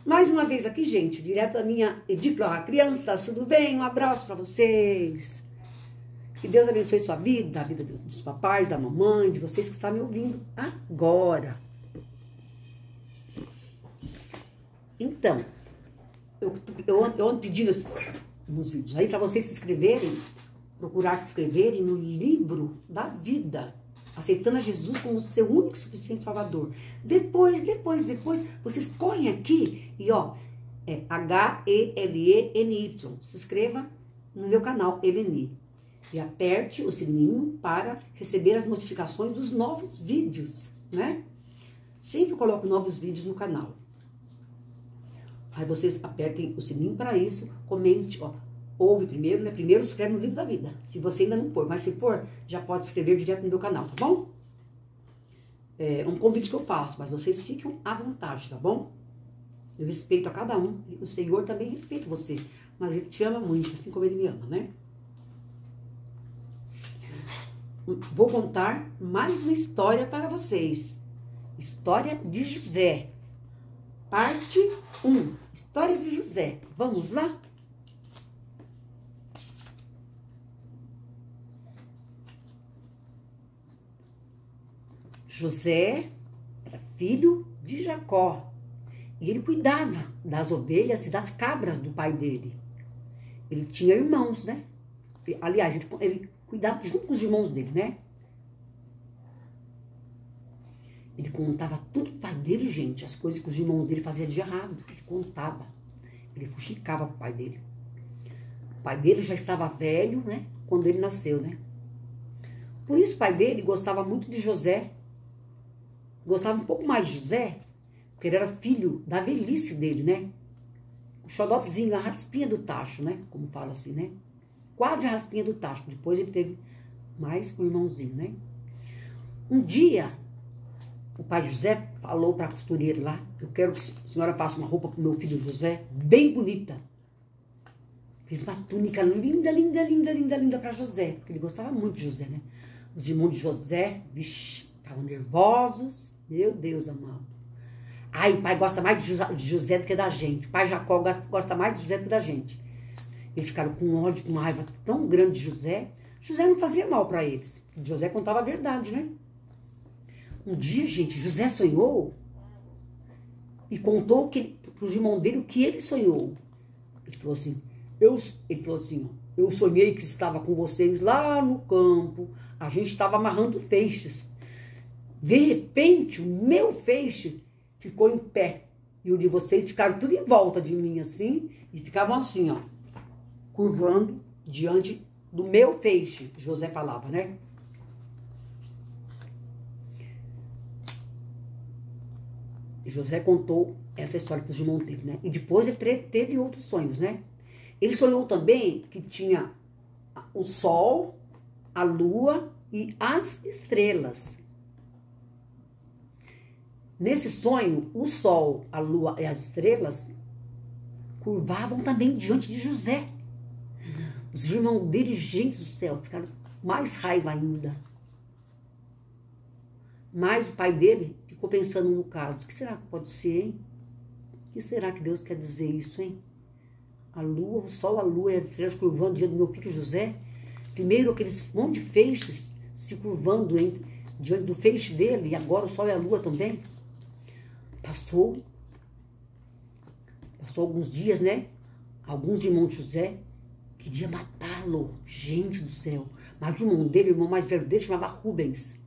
Mais uma vez aqui, gente, direto da minha Edicla. Crianças, tudo bem? Um abraço para vocês. Que Deus abençoe sua vida, a vida dos papais, da mamãe, de vocês que estão me ouvindo agora. Então, eu ando pedindo uns vídeos aí para vocês se inscreverem, procurar se inscreverem no livro da vida, aceitando a Jesus como seu único e suficiente Salvador. Depois, vocês correm aqui e ó, é H-E-L-E-N-Y. Se inscreva no meu canal, Eleni. E aperte o sininho para receber as notificações dos novos vídeos, né? Sempre coloco novos vídeos no canal. Aí vocês apertem o sininho para isso, comente, ó. Ouve primeiro, né? Primeiro escreve no livro da vida. Se você ainda não for, mas se for, já pode escrever direto no meu canal, tá bom? É um convite que eu faço, mas vocês fiquem à vontade, tá bom? Eu respeito a cada um, e o Senhor também respeita você, mas Ele te ama muito, assim como Ele me ama, né? Vou contar mais uma história para vocês. História de José. Parte 1. História de José. Vamos lá? José era filho de Jacó. E ele cuidava das ovelhas e das cabras do pai dele. Ele tinha irmãos, né? Aliás, ele cuidava junto com os irmãos dele, né? Ele contava tudo pro pai dele, gente. As coisas que os irmãos dele faziam de errado. Ele contava. Ele fuxicava pro pai dele. O pai dele já estava velho, né? Quando ele nasceu, né? Por isso o pai dele gostava muito de José. Gostava um pouco mais de José, porque ele era filho da velhice dele, né? O xodózinho, a raspinha do tacho, né? Como fala assim, né? Quase a raspinha do tacho. Depois ele teve mais um irmãozinho, né? Um dia, o pai José falou para a costureira lá: eu quero que a senhora faça uma roupa para o meu filho José, bem bonita. Fez uma túnica linda, linda, linda, linda, linda para José, porque ele gostava muito de José, né? Os irmãos de José, vixi, estavam nervosos. Meu Deus amado. Ai, o pai gosta mais de José do que da gente. O pai Jacó gosta mais de José do que da gente. Eles ficaram com ódio, com raiva tão grande de José. José não fazia mal para eles. José contava a verdade, né? Um dia, gente, José sonhou e contou para os irmãos dele o que ele sonhou. Ele falou assim, eu sonhei que estava com vocês lá no campo. A gente estava amarrando feixes. De repente, o meu feixe ficou em pé. E o de vocês ficaram tudo em volta de mim, assim. E ficavam assim, ó. Curvando diante do meu feixe. José falava, né? E José contou essa história para os irmãos dele, né? E depois ele teve outros sonhos, né? Ele sonhou também que tinha o sol, a lua e as estrelas. Nesse sonho, o sol, a lua e as estrelas curvavam também diante de José. Os irmãos dele, gente do céu, ficaram mais raiva ainda. Mas o pai dele ficou pensando no caso. O que será que pode ser, hein? O que será que Deus quer dizer isso, hein? A lua, o sol, a lua e as estrelas curvando diante do meu filho José. Primeiro aqueles monte de feixes se curvando diante do feixe dele. E agora o sol e a lua também. Passou alguns dias, né? Alguns irmãos de José queriam matá-lo. Gente do céu. Mas o irmão dele, o irmão mais velho dele, chamava Rubens.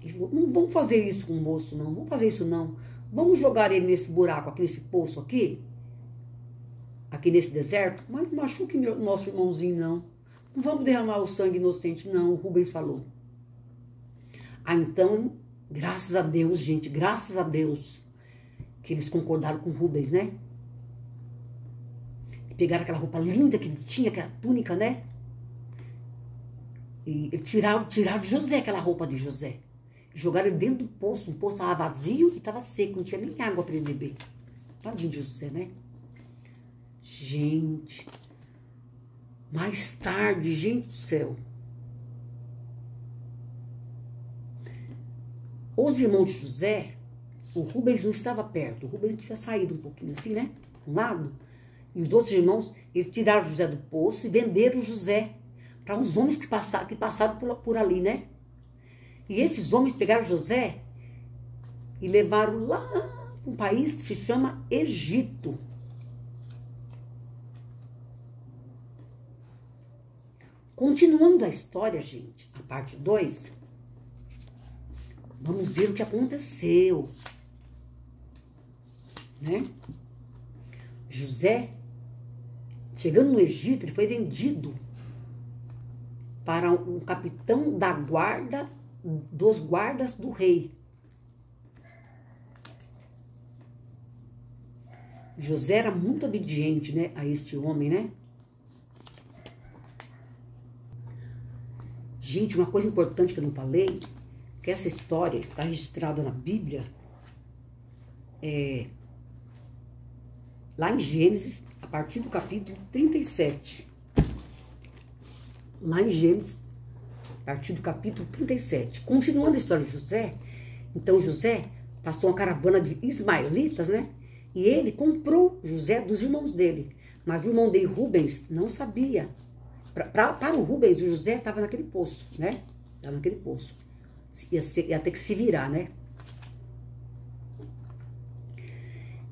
Ele falou, não vamos fazer isso com o moço, não. Vamos fazer isso, não. Vamos jogar ele nesse buraco, aqui nesse poço aqui. Aqui nesse deserto. Mas não machuque o nosso irmãozinho, não. Não vamos derramar o sangue inocente, não. O Rubens falou. Ah, então, graças a Deus, gente. Graças a Deus. Que eles concordaram com Rubens, né? E pegaram aquela roupa linda que ele tinha, aquela túnica, né? E tiraram de José aquela roupa de José. Jogaram ele dentro do poço. O poço estava vazio e estava seco. Não tinha nem água para ele beber. Tadinho de José, né? Gente. Mais tarde, gente do céu. Os irmãos de José o Rubens não estava perto. O Rubens tinha saído um pouquinho assim, né? Um lado. E os outros irmãos, eles tiraram José do poço e venderam José para uns homens que passaram por ali, né? E esses homens pegaram José e levaram lá para um país que se chama Egito. Continuando a história, gente, a parte 2, vamos ver o que aconteceu, né? José, chegando no Egito, ele foi vendido para um capitão da guarda, dos guardas do rei. José era muito obediente, né, a este homem, né? Gente, uma coisa importante que eu não falei, que essa história está registrada na Bíblia, lá em Gênesis, a partir do capítulo 37. Lá em Gênesis, a partir do capítulo 37. Continuando a história de José, então José passou uma caravana de ismaelitas, né? E ele comprou José dos irmãos dele. Mas o irmão dele, Rubens, não sabia. Para o Rubens, o José estava naquele poço, né? Estava naquele poço. Ia ter que se virar, né?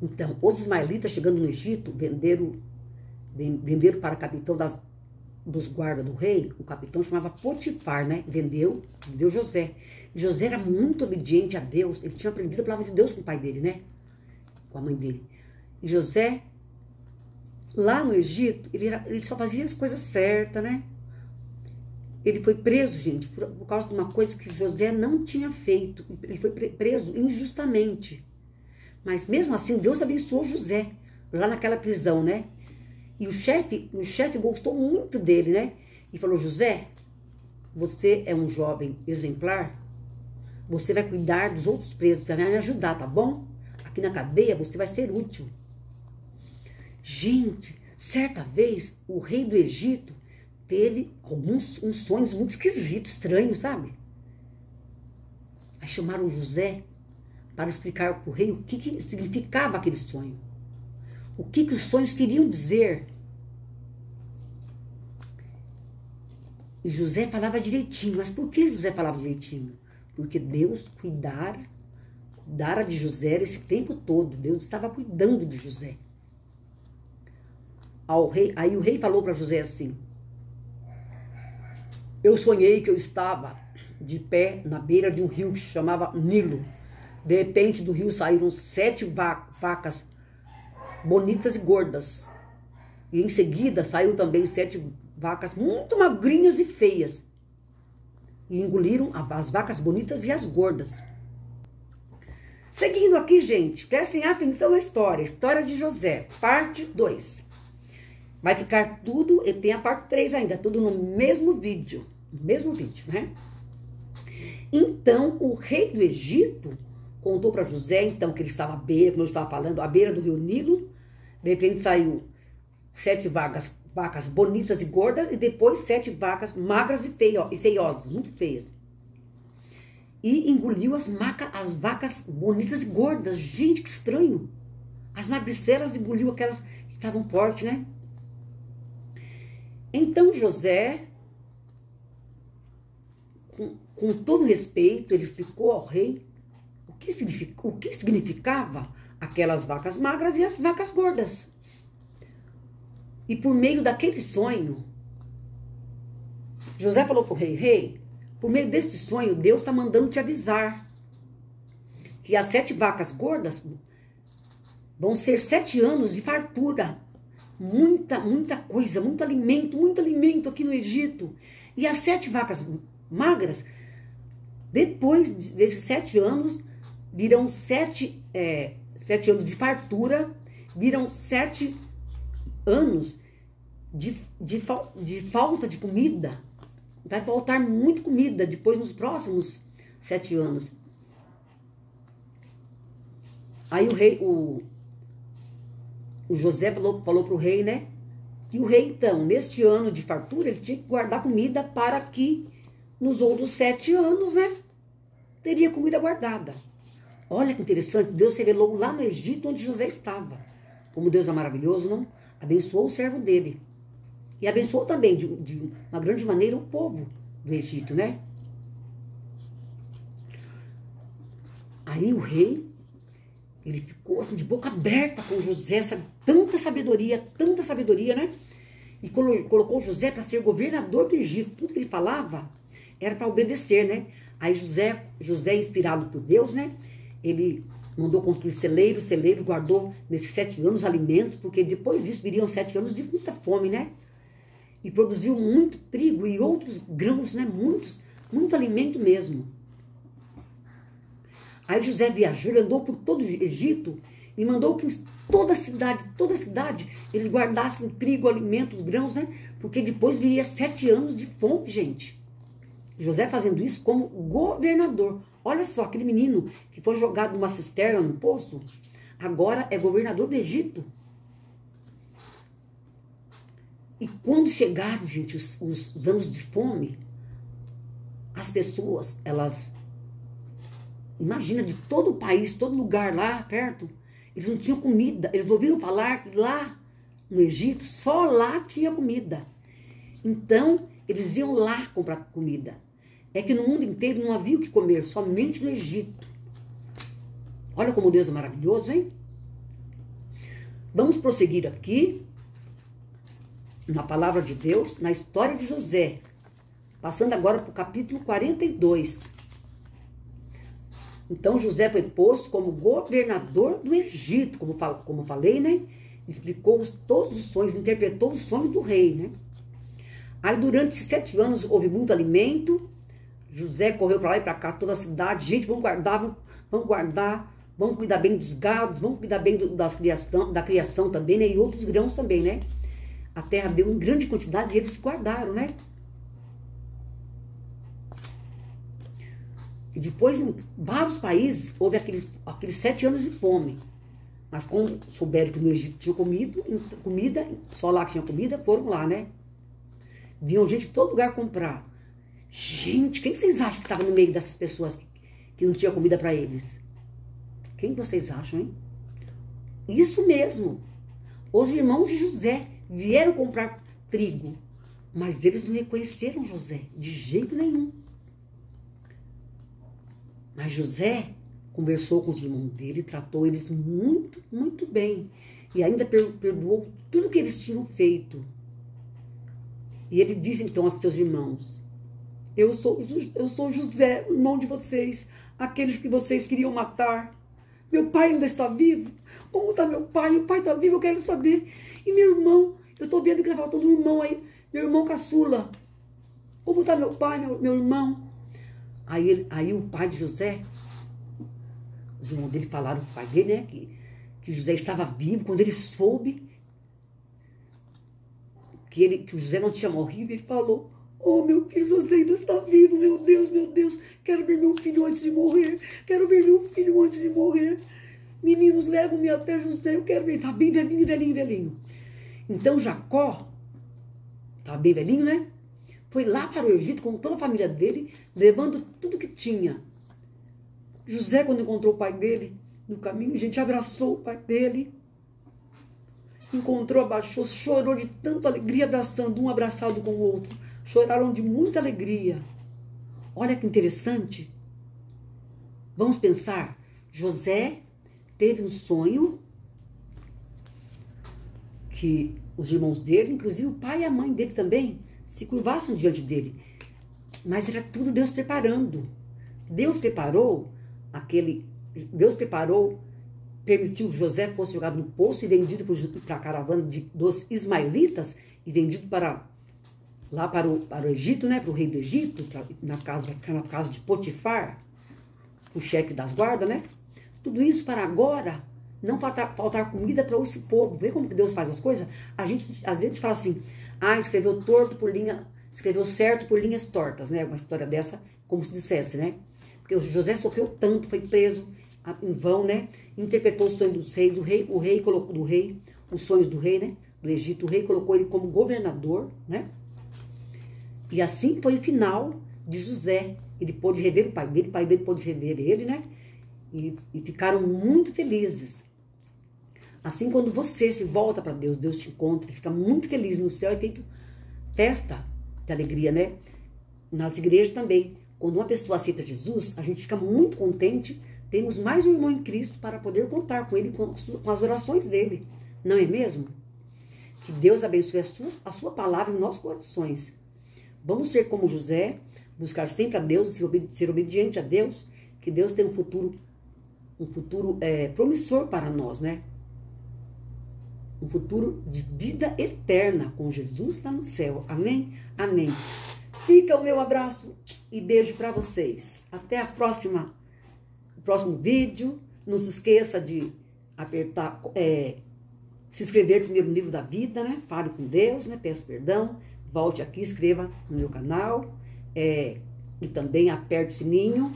Então, os ismaelitas, chegando no Egito, venderam para o capitão dos guardas do rei. O capitão chamava Potifar, né? Vendeu José. José era muito obediente a Deus. Ele tinha aprendido a palavra de Deus com o pai dele, né? Com a mãe dele. E José, lá no Egito, ele só fazia as coisas certas, né? Ele foi preso, gente, por causa de uma coisa que José não tinha feito. Ele foi preso injustamente. Mas mesmo assim, Deus abençoou José, lá naquela prisão, né? E o chefe gostou muito dele, né? E falou: José, você é um jovem exemplar, você vai cuidar dos outros presos, você vai me ajudar, tá bom? Aqui na cadeia você vai ser útil. Gente, certa vez, o rei do Egito teve uns sonhos muito esquisitos, estranhos, sabe? Aí chamaram José para explicar para o rei o que significava aquele sonho. O que os sonhos queriam dizer. E José falava direitinho. Mas por que José falava direitinho? Porque Deus cuidara de José esse tempo todo. Deus estava cuidando de José. Aí o rei falou para José assim: eu sonhei que eu estava de pé na beira de um rio que se chamava Nilo. De repente do rio saíram 7 vacas bonitas e gordas. E em seguida saíram também 7 vacas muito magrinhas e feias. E engoliram as vacas bonitas e as gordas. Seguindo aqui, gente, prestem atenção na história. História de José, parte 2. Vai ficar tudo, e tem a parte 3 ainda, tudo no mesmo vídeo. No mesmo vídeo, né? Então, o rei do Egito contou para José, então, que ele estava à beira, como eu estava falando, à beira do rio Nilo. De repente saiu 7 vacas bonitas e gordas, e depois 7 vacas magras e feiosas, muito feias. E engoliu as vacas bonitas e gordas. Gente, que estranho. As magricelas engoliu aquelas que estavam fortes, né? Então José, com todo respeito, ele explicou ao rei o que significava aquelas vacas magras e as vacas gordas. E por meio daquele sonho, José falou para o rei: rei, por meio deste sonho, Deus está mandando te avisar que as 7 vacas gordas vão ser 7 anos de fartura. Muita coisa, muito alimento aqui no Egito. E as 7 vacas magras, depois desses 7 anos, virão 7 anos de fartura, virão 7 anos de falta de comida. Vai faltar muito comida depois nos próximos 7 anos. Aí o José falou para o rei, né? E o rei, então, neste ano de fartura, ele tinha que guardar comida para que nos outros 7 anos, né? Teria comida guardada. Olha que interessante, Deus se revelou lá no Egito onde José estava. Como Deus é maravilhoso, não? Abençoou o servo dele. E abençoou também, de uma grande maneira, o povo do Egito, né? Aí o rei, ele ficou assim, de boca aberta com José, sabe? Tanta sabedoria, né? E colocou José para ser governador do Egito. Tudo que ele falava era para obedecer, né? Aí José, inspirado por Deus, né? Ele mandou construir celeiro guardou nesses 7 anos alimentos, porque depois disso viriam 7 anos de muita fome, né? E produziu muito trigo e outros grãos, né? Muito alimento mesmo. Aí José viajou, ele andou por todo o Egito e mandou que toda cidade, eles guardassem trigo, alimentos, grãos, né? Porque depois viria 7 anos de fome, gente. José fazendo isso como governador. Olha só, aquele menino que foi jogado numa cisterna no poço, agora é governador do Egito. E quando chegaram, gente, os anos de fome, as pessoas, elas... Imagina, de todo o país, todo lugar lá perto, eles não tinham comida. Eles ouviram falar que lá no Egito, só lá tinha comida. Então, eles iam lá comprar comida. É que no mundo inteiro não havia o que comer, somente no Egito. Olha como Deus é maravilhoso, hein? Vamos prosseguir aqui, na palavra de Deus, na história de José. Passando agora para o capítulo 42. Então José foi posto como governador do Egito, como falei, né? Explicou todos os sonhos, interpretou os sonhos do rei, né? Aí durante esses 7 anos houve muito alimento. José correu para lá e para cá, toda a cidade. Gente, vamos guardar, vamos cuidar bem dos gados, vamos cuidar bem da criação também, né? E outros grãos também, né? A terra deu em grande quantidade e eles guardaram, né? E depois, em vários países, houve aqueles 7 anos de fome. Mas como souberam que no Egito tinha comida, só lá que tinha comida, foram lá, né? Vinham gente de todo lugar comprar. Gente, quem vocês acham que estava no meio dessas pessoas que não tinha comida para eles? Quem vocês acham, hein? Isso mesmo. Os irmãos de José vieram comprar trigo, mas eles não reconheceram José, de jeito nenhum. Mas José conversou com os irmãos dele, tratou eles muito, muito bem. E ainda perdoou tudo que eles tinham feito. E ele disse então aos seus irmãos: Eu sou José, o irmão de vocês, aqueles que vocês queriam matar. Meu pai ainda está vivo? Como está meu pai? O pai está vivo, eu quero saber. E meu irmão, eu estou vendo que está faltando um irmão aí, meu irmão caçula. Como está meu pai, meu irmão? Aí o pai de José, os irmãos dele falaram para o pai dele, né, que José estava vivo. Quando ele soube que o José não tinha morrido, ele falou: Oh, meu filho José ainda está vivo, meu Deus, quero ver meu filho antes de morrer, Meninos, levam-me até José, eu quero ver, está bem velhinho. Então Jacó, estava bem velhinho, né? Foi lá para o Egito com toda a família dele, levando tudo que tinha. José, quando encontrou o pai dele no caminho, gente, abraçou o pai dele. Encontrou, abaixou, chorou de tanta alegria, abraçando um abraçado com o outro. Choraram de muita alegria. Olha que interessante. Vamos pensar. José teve um sonho que os irmãos dele, inclusive o pai e a mãe dele também, se curvassem diante dele. Mas era tudo Deus preparando. Deus permitiu que José fosse jogado no poço e vendido para a caravana dos ismaelitas e vendido lá para o Egito, né? Para o rei do Egito, na casa de Potifar, o chefe das guardas, né? Tudo isso para agora não faltar comida para esse povo. Vê como que Deus faz as coisas? Às vezes a gente fala assim: escreveu certo por linhas tortas, né? Uma história dessa, como se dissesse, né? Porque o José sofreu tanto, foi preso em vão, né? Interpretou os sonhos dos reis, os sonhos do rei, né? Do Egito, o rei colocou ele como governador, né? E assim foi o final de José. Ele pôde rever o pai dele pôde rever ele, né? e ficaram muito felizes. Assim, quando você se volta para Deus, Deus te encontra, ele fica muito feliz no céu, é feito festa de alegria, né? Nas igrejas também. Quando uma pessoa aceita Jesus, a gente fica muito contente, temos mais um irmão em Cristo para poder contar com ele, com as orações dele. Não é mesmo? Que Deus abençoe a sua palavra em nossos corações. Vamos ser como José, buscar sempre a Deus, ser obediente a Deus, que Deus tem um futuro promissor para nós, né? Um futuro de vida eterna com Jesus lá no céu. Amém? Amém. Fica o meu abraço e beijo para vocês. Até o próximo vídeo. Não se esqueça de apertar, se inscrever primeiro no livro da vida, né? Fale com Deus, né? Peço perdão. Volte aqui, inscreva no meu canal. E também aperte o sininho,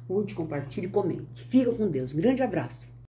curte, compartilhe e comente. Fica com Deus. Um grande abraço.